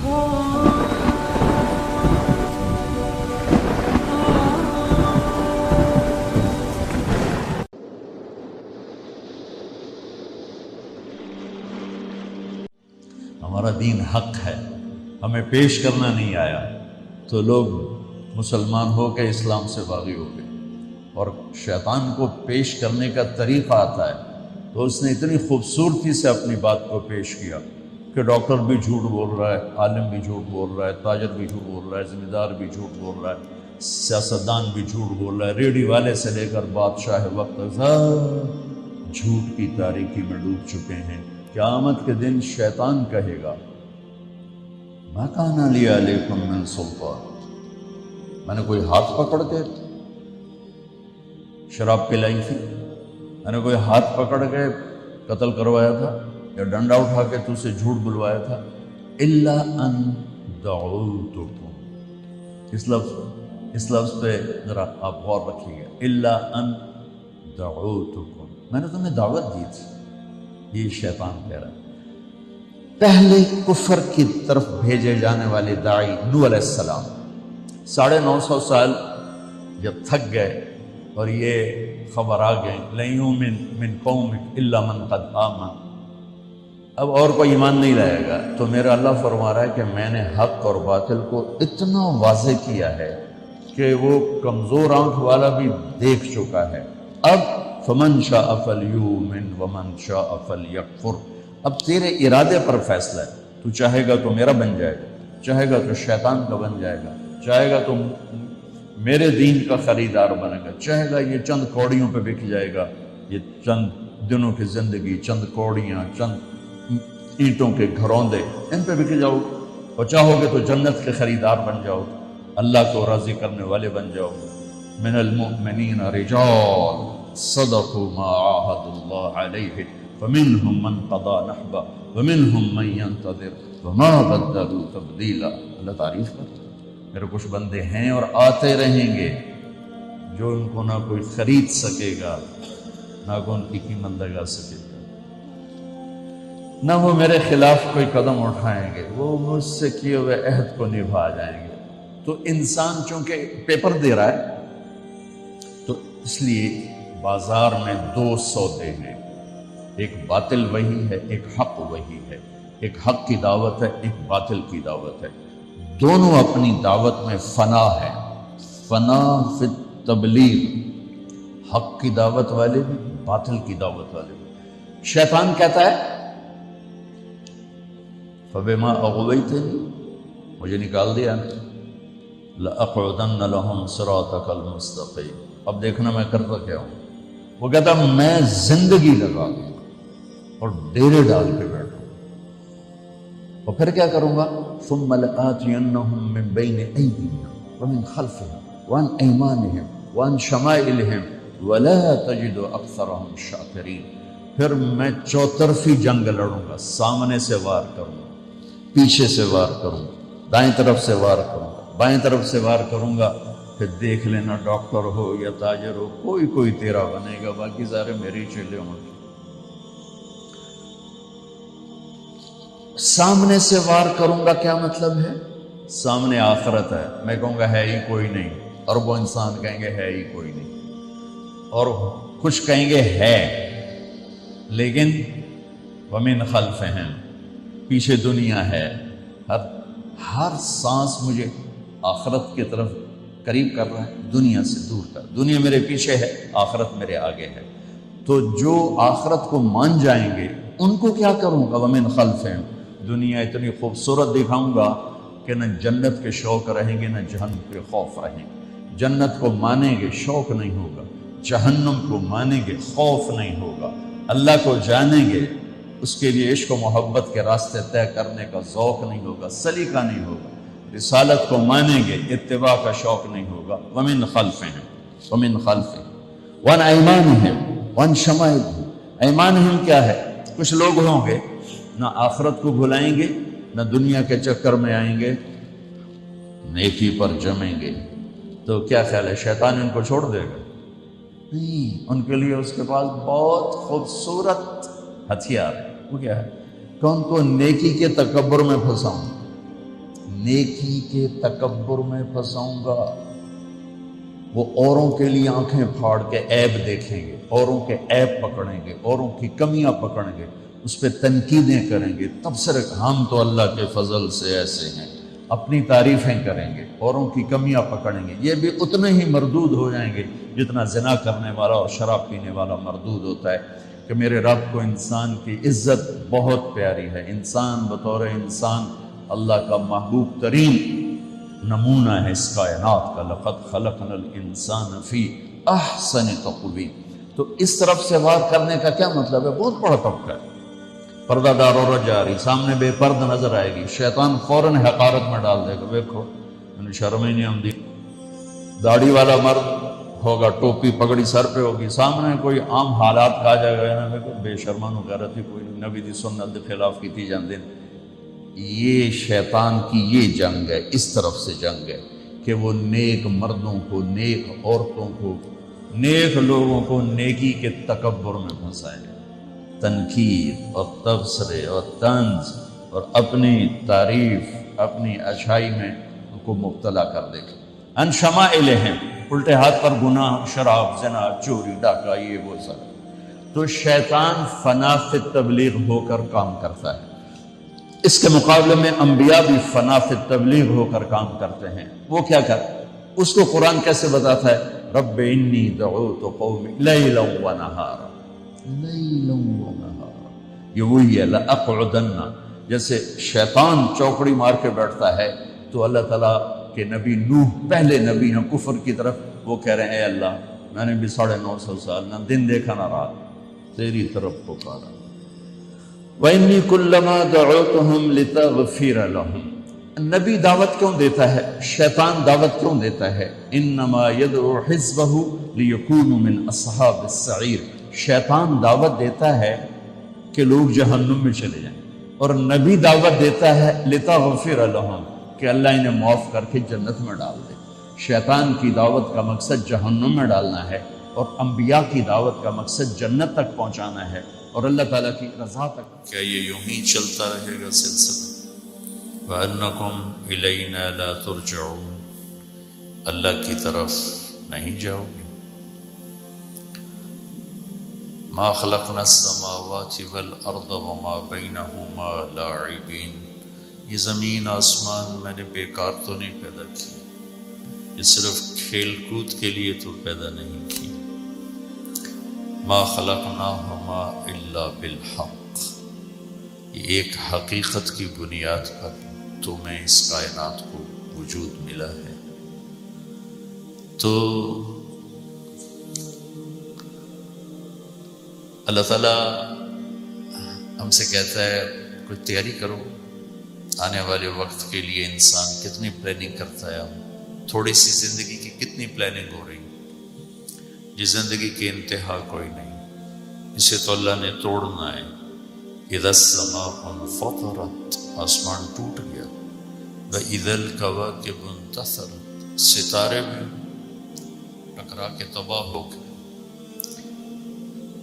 ہمارا دین حق ہے، ہمیں پیش کرنا نہیں آیا، تو لوگ مسلمان ہو کے اسلام سے باغی ہو گئے، اور شیطان کو پیش کرنے کا طریقہ آتا ہے، تو اس نے اتنی خوبصورتی سے اپنی بات کو پیش کیا کہ ڈاکٹر بھی جھوٹ بول رہا ہے، عالم بھی جھوٹ بول رہا ہے، تاجر بھی جھوٹ بول رہا ہے، ذمہ دار بھی جھوٹ بول رہا ہے، سیاستدان بھی جھوٹ بول رہا ہے، ریڈیو والے سے لے کر بادشاہ وقت تک جھوٹ کی تاریکی میں ڈوب چکے ہیں۔ قیامت کے دن شیطان کہے گا ما کان لی علیکم من سلطان، میں نے کوئی ہاتھ پکڑ کے شراب پلائی تھی، میں نے کوئی ہاتھ پکڑ کے قتل کروایا تھا، یا ڈنڈا اٹھا کے تو سے جھوٹ بلوایا تھا؟ الا ان دعوتکم، اس لفظ پہ ذرا آپ غور رکھیے گا، الا ان دعوتکم، میں نے تمہیں دعوت دی تھی، یہ شیطان کہہ رہا ہے۔ پہلے کفر کی طرف بھیجے جانے والے داعی نوح علیہ السلام 950 سال جب تھک گئے اور یہ خبر آ گئی لن یؤمن من قومک الا من قد آمن، اب اور کوئی ایمان نہیں لائے گا، تو میرا اللہ فرما رہا ہے کہ میں نے حق اور باطل کو اتنا واضح کیا ہے کہ وہ کمزور آنکھ والا بھی دیکھ چکا ہے۔ اب فمن شاء فلیؤمن ومن شاء فلیکفر، اب تیرے ارادے پر فیصلہ ہے، تو چاہے گا تو میرا بن جائے گا، چاہے گا تو شیطان کا بن جائے گا، چاہے گا تو میرے دین کا خریدار بنے گا، چاہے گا یہ چند کوڑیوں پہ بک جائے گا، یہ چند دنوں کی زندگی، چند کوڑیاں، چند اینٹوں کے گھروندے، ان پہ بک جاؤ، اور چاہو گے تو جنت کے خریدار بن جاؤ، اللہ کو راضی کرنے والے بن جاؤ۔ من المؤمنین رجال صدقوا ما عاهدوا الله علیہ فمنهم من قضى نحبه ومنهم من ينتظر وما بدلوا تبدیلا۔ اللہ تعریف کرتا ہے، میرے کچھ بندے ہیں اور آتے رہیں گے جو ان کو نہ کوئی خرید سکے گا، نہ کوئی ان کی قیمت لگا سکے گا، نہ وہ میرے خلاف کوئی قدم اٹھائیں گے، وہ مجھ سے کیے ہوئے عہد کو نبھا جائیں گے۔ تو انسان چونکہ پیپر دے رہا ہے، تو اس لیے بازار میں دو سودے ہیں، ایک باطل وہی ہے، ایک حق وہی ہے، ایک حق کی دعوت ہے، ایک باطل کی دعوت ہے، دونوں اپنی دعوت میں فنا ہے، فنا فی التبلیغ، حق کی دعوت والے بھی، باطل کی دعوت والے بھی۔ شیطان کہتا ہے فبما اغویتنی، مجھے نکال دیا، لأقعدن لهم صراطک المستقیم، اب دیکھنا میں کرتا کیا ہوں۔ وہ کہتا میں زندگی لگا دوں اور ڈیرے ڈال کے بیٹھوں، اور پھر کیا کروں گا؟ ثم لآتینہم من بین ایدیہم ومن خلفہم وعن ایمانہم وعن شمائلہم ولا تجد اکثرہم شاکرین، پھر میں چوطرفی جنگ لڑوں گا، سامنے سے وار کروں گا، پیچھے سے وار کروں گا، دائیں طرف سے وار کروں گا، بائیں طرف سے وار کروں گا، پھر دیکھ لینا ڈاکٹر ہو یا تاجر ہو، کوئی تیرا بنے گا، باقی سارے میرے چیلے ہوں گے۔ سامنے سے وار کروں گا کیا مطلب ہے؟ سامنے آخرت ہے، میں کہوں گا ہے ہی کوئی نہیں، اور وہ انسان کہیں گے ہے ہی کوئی نہیں، اور کچھ کہیں گے ہے، لیکن ومن خلفہم، پیچھے دنیا ہے، ہر سانس مجھے آخرت کی طرف قریب کر رہا ہے، دنیا سے دور کر، دنیا میرے پیچھے ہے، آخرت میرے آگے ہے۔ تو جو آخرت کو مان جائیں گے ان کو کیا کروں گا؟ ومن خلفہم، دنیا اتنی خوبصورت دکھاؤں گا کہ نہ جنت کے شوق رہیں گے نہ جہنم کے خوف رہیں گے۔ جنت کو مانیں گے شوق نہیں ہوگا، جہنم کو مانیں گے خوف نہیں ہوگا، اللہ کو جانیں گے اس کے لیے عشق و محبت کے راستے طے کرنے کا ذوق نہیں ہوگا، سلیقہ نہیں ہوگا، رسالت کو مانیں گے اتباع کا شوق نہیں ہوگا۔ ومن خلفہم، ومن خلفہم وعن ایمانہم وعن شمائلہم، ایمانہم کیا ہے؟ کچھ لوگ ہوں گے نہ آخرت کو بھلائیں گے نہ دنیا کے چکر میں آئیں گے، نیکی پر جمیں گے، تو کیا خیال ہے شیطان ان کو چھوڑ دے گا؟ نہیں، ان کے لیے اس کے پاس بہت خوبصورت ہتھیار ہے، وہ کیا ہے کہ ان کو نیکی کے تکبر میں پھنساؤں، نیکی کے تکبر میں پھنساؤں گا۔ وہ اوروں کے لیے آنکھیں پھاڑ کے عیب دیکھیں گے، اوروں کے عیب پکڑیں گے، اوروں کی کمیاں پکڑیں گے، اس پہ تنقیدیں کریں گے، تبصرے ہم تو اللہ کے فضل سے ایسے ہیں، اپنی تعریفیں کریں گے، اوروں کی کمیاں پکڑیں گے۔ یہ بھی اتنے ہی مردود ہو جائیں گے جتنا زنا کرنے والا اور شراب پینے والا مردود ہوتا ہے، کہ میرے رب کو انسان کی عزت بہت پیاری ہے، انسان بطور انسان اللہ کا محبوب ترین نمونہ ہے اس کائنات کا، لقد خلقنا الانسان فی احسن تقویم۔ تو اس طرف سے وار کرنے کا کیا مطلب ہے؟ بہت بڑا طبقہ ہے، پردہ دار عورت جا رہی، سامنے بے پرد نظر آئے گی، شیطان فوراً حقارت میں ڈال دے گا، دیکھو انہیں شرم ہی نہیں آتی۔ داڑھی والا مرد ہوگا، ٹوپی پگڑی سر پہ ہوگی، سامنے کوئی عام حالات کہا جائے گا نا، دیکھو بے شرمان غیرت ہی کوئی نبی دی سنت دے خلاف کیتی جاندے۔ یہ شیطان کی یہ جنگ ہے، اس طرف سے جنگ ہے کہ وہ نیک مردوں کو، نیک عورتوں کو، نیک لوگوں کو نیکی کے تکبر میں پھنسائے، تنقید اور تبصرے اور طنز اور اپنی تعریف، اپنی اچھائی میں ان کو مبتلا کر دے گا۔ ان شمائلہم، الٹے ہاتھ پر گناہ، شراب، زنا، چوری، ڈاکہ، یہ وہ سب۔ تو شیطان فنا فی تبلیغ ہو کر کام کرتا ہے، اس کے مقابلے میں انبیاء بھی فنا فی تبلیغ ہو کر کام کرتے ہیں۔ وہ کیا اس کو قرآن کیسے بتاتا ہے؟ رب انی دعوت قومی لیلا و نہارا، لیلا و نہارا، یہ وہی ہے لأقعدن، جیسے شیطان چوکڑی مار کے بیٹھتا ہے تو اللہ تعالیٰ کہ نبی نوح پہلے نبی ہیں کفر کی طرف، وہ کہہ رہے ہیں اے اللہ میں نے بھی 950 سال نہ دن دیکھا نہ رات تیری طرف پکارا۔ وَإِنِّي كُلَّمَا دَعَوْتُهُمْ لِتَغْفِرَ لَهُمْ۔ نبی دعوت کیوں دیتا ہے؟ شیطان دعوت کیوں دیتا ہے؟ انما يدعو حزبه ليكونوا من اصحاب السعیر۔ شیطان دعوت دیتا ہے کہ لوگ جہنم میں چلے جائیں، اور نبی دعوت دیتا ہے لِتَغْفِرَ لَهُمْ، کہ اللہ انہیں معاف کر کے جنت میں ڈال دے۔ شیطان کی دعوت کا مقصد جہنم میں ڈالنا ہے، اور انبیاء کی دعوت کا مقصد جنت تک پہنچانا ہے اور اللہ تعالیٰ کی رضا تک۔ کیا یہ یوں ہی چلتا رہے گا سلسلہ؟ وَأَنَّكُمْ إِلَيْنَا لَا تُرْجَعُونَ، اللہ کی طرف نہیں جاؤ گے۔ مَا خَلَقْنَا السَّمَاوَاتِ وَالْأَرْضَ وَمَا بَيْنَهُمَا لَاعِبِينَ۔ یہ زمین آسمان میں نے بیکار تو نہیں پیدا کی، یہ صرف کھیل کود کے لیے تو پیدا نہیں کی۔ ما خلقناہما الا بالحق، یہ ایک حقیقت کی بنیاد پر تمہیں اس کائنات کو وجود ملا ہے۔ تو اللہ تعالیٰ ہم سے کہتا ہے کوئی تیاری کرو آنے والے وقت کے لیے۔ انسان کتنی پلاننگ کرتا ہے، ہم تھوڑی سی زندگی کی کتنی پلاننگ ہو رہی، جس زندگی کی انتہا کوئی نہیں، اسے تو اللہ نے توڑنا ہے۔ اذا السماء انفطرت، آسمان ٹوٹ گیا۔ واذا الكواكب انتثرت، ستارے بھی ٹکرا کے تباہ ہو گئے۔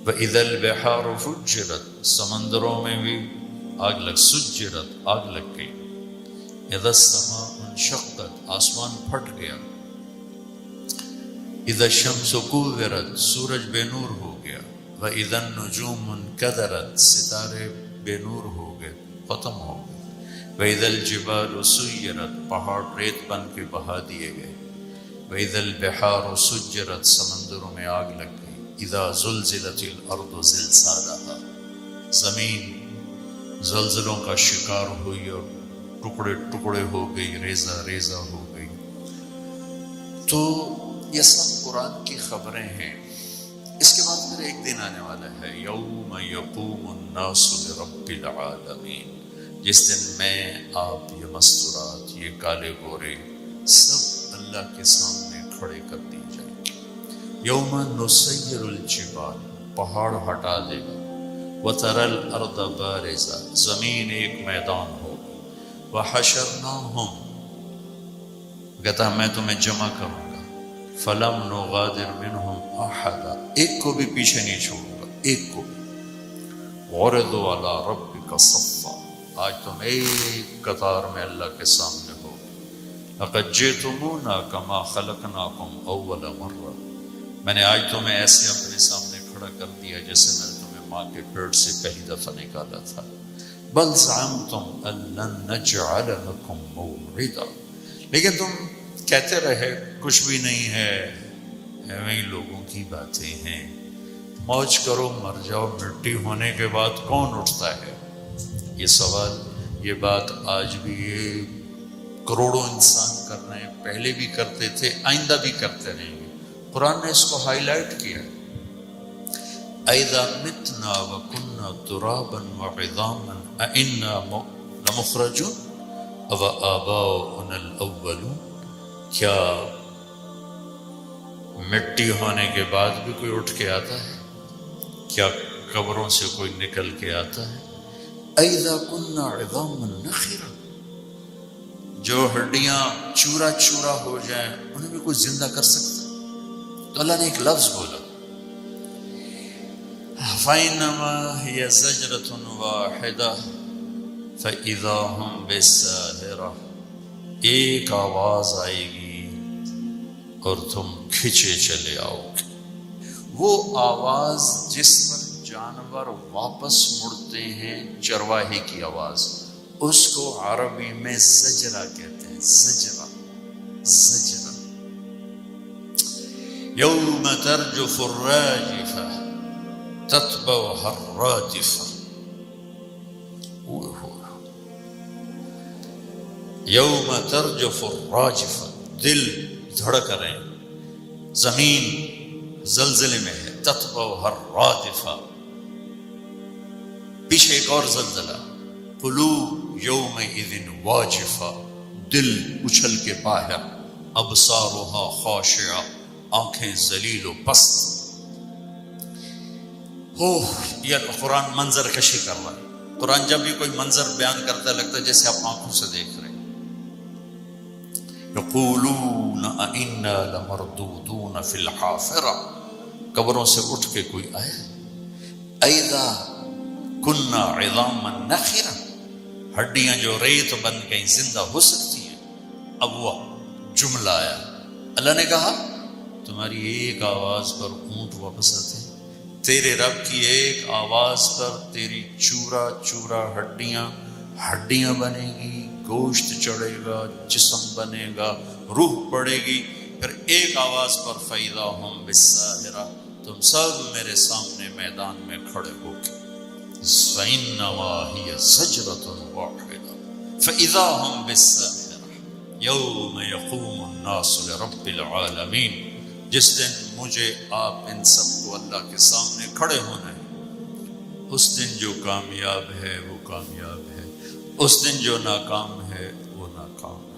واذا البحار فجرت، سمندروں میں بھی آگ لگ، سجرت، آگ لگ گئی۔ اذا السماء انشقت، آسمان پھٹ گیا۔ اذا الشمس كورت، سورج بے نور ہو گیا۔ واذا النجوم انكدرت، ستارے بے نور ہو گئے، ختم ہو گئے۔ واذا الجبال سيرت، پہاڑ ریت بن کے بہا دیے گئے۔ واذا البحار سجرت، سمندروں میں آگ لگ گئی۔ اذا زلزلت الارض زلزالها، زمین زلزلوں کا شکار ہوئی اور ٹکڑے ٹکڑے ہو گئی، ریزہ ریزہ ہو گئی۔ تو یہ سب قرآن کی خبریں ہیں۔ اس کے بعد پھر ایک دن آنے والا ہے، یوم یقوم الناس لرب العالمین، جس دن میں، آپ، یہ مستورات، یہ کالے گورے سب اللہ کے سامنے کھڑے کر دی جائیں گے۔ یوم نسیر الجبال، پہاڑ ہٹا دے گا۔ وتری الارض بارزہ، زمین ایک میدان ہوگی۔ وحشرناہم، کہتا میں تمہیں جمع کروں گا۔ فلم نغادر منہم احدا، ایک کو بھی پیچھے نہیں چھوڑوں گا، ایک کو بھی۔ وعرضوا علی ربک صفا، آج تم ایک قطار میں اللہ کے سامنے ہو. لقد جئتمونا کما خلقناکم اول مرہ، میں نے آج تمہیں ایسے اپنے سامنے کھڑا کر دیا جیسے میں نے تمہیں ماں کے پیٹ سے پہلی دفعہ نکالا تھا. بل زعمتم ان لن نجعل لکم موعدا، لیکن تم کہتے رہے کچھ بھی نہیں ہے، ایویں لوگوں کی باتیں ہیں، موج کرو مر جاؤ، مٹی ہونے کے بعد کون اٹھتا ہے. یہ سوال، یہ بات آج بھی یہ کروڑوں انسان کر رہے ہیں، پہلے بھی کرتے تھے، آئندہ بھی کرتے رہیں گے. قرآن نے اس کو ہائی لائٹ کیا. اَإِذَا مِتْنَا وَكُنَّا تُرَابًا وَعِظَامًا أَإِنَّا لَمُخْرَجُونَ أَوَآبَاؤُنَا الْأَوَّلُونَ، کیا مٹی ہونے کے بعد بھی کوئی اٹھ کے آتا ہے؟ کیا قبروں سے کوئی نکل کے آتا ہے؟ اَإِذَا كُنَّا عِظَامًا نَخِرًا، جو ہڈیاں چورا چورا ہو جائیں انہیں بھی کوئی زندہ کر سکتا؟ تو اللہ نے ایک لفظ بولا، فَإِنَّمَا هِيَ زَجْرَةٌ وَاحِدَةٌ فَإِذَا هُمْ بِالسَّاهِرَةِ، ایک آواز آئے گی اور تم کھچے چلے آؤ گے. وہ آواز جس پر جانور واپس مڑتے ہیں، چرواہے کی آواز، اس کو عربی میں زجرہ کہتے ہیں. زجرہ، زجرہ. یوم ترجف الراجفہ تتبعها الرادفہ. یوم ترجف الراجفہ، دل دھڑک رہے ہیں، زمین زلزلے میں ہے. تتبعها الرادفہ، پیچھے ایک اور زلزلہ. قلوب یومئذ واجفہ، دل اچھل کے باہر. ابصارها خاشعہ، آنکھیں ذلیل و پست. یہ قرآن منظر کشی کر رہا ہے. قرآن جب بھی کوئی منظر بیان کرتا ہے لگتا ہے جیسے آپ آنکھوں سے دیکھ رہے ہیں. یقولون اِنَّا لَمَرْدُودُونَ فِي الْحَافِرَةِ، قبروں سے اٹھ کے کوئی آیا. اَإِذَا كُنَّا عِظَامًا نَخِرًا، ہڈیاں جو ریت بن گئیں زندہ ہو سکتی ہیں. اب وہ جملہ آیا، اللہ نے کہا تمہاری ایک آواز پر اونٹ واپس آتے ہیں، تیرے رب کی ایک آواز پر تیری چورا چورا ہڈیاں بنے گی، گوشت چڑھے گا، جسم بنے گا، روح پڑے گی. پھر ایک آواز پر فَإِذَا هُمْ بِالسَّاهِرَةِ، تم سب میرے سامنے میدان میں کھڑے ہو کے. فَإِنَّمَا هِيَ زَجْرَةٌ وَاحِدَةٌ فَإِذَا هُمْ بِالسَّاهِرَةِ يَوْمَ يَقُومُ النَّاسُ لِرَبِّ الْعَالَمِينَ، جس دن مجھے آپ ان سب کو اللہ کے سامنے کھڑے ہونا ہے. اس دن جو کامیاب ہے وہ کامیاب ہے، اس دن جو ناکام ہے وہ ناکام ہے.